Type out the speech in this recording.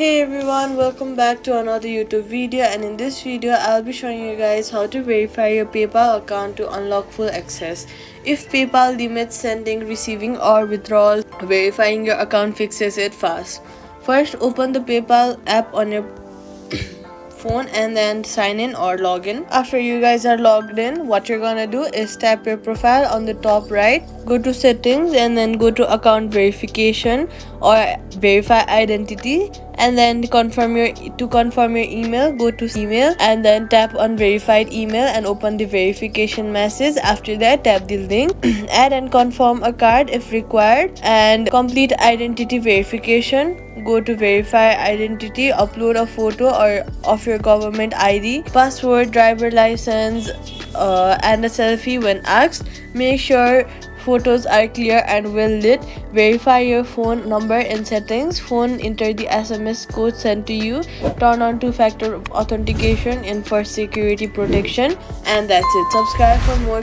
Hey everyone, welcome back to another YouTube video, and in this video I'll be showing you guys how to verify your PayPal account to unlock full access. If PayPal limits sending, receiving or withdrawal, verifying your account fixes it fast. First, open the PayPal app on your phone and then sign in or log in. After you guys are logged in, what you're gonna do is tap your profile on the top right, go to settings and then go to account verification or verify identity, and then confirm your email, go to email and then tap on verified email and open the verification message. After that, tap the link, add and confirm a card if required, and complete identity verification. Go to verify identity, upload a photo or of your government ID, passport, driver license, and a selfie when asked. Make sure photos are clear and well lit. Verify your phone number in settings. Phone, enter the SMS code sent to you. Turn on two-factor authentication in for security protection. And that's it. Subscribe for more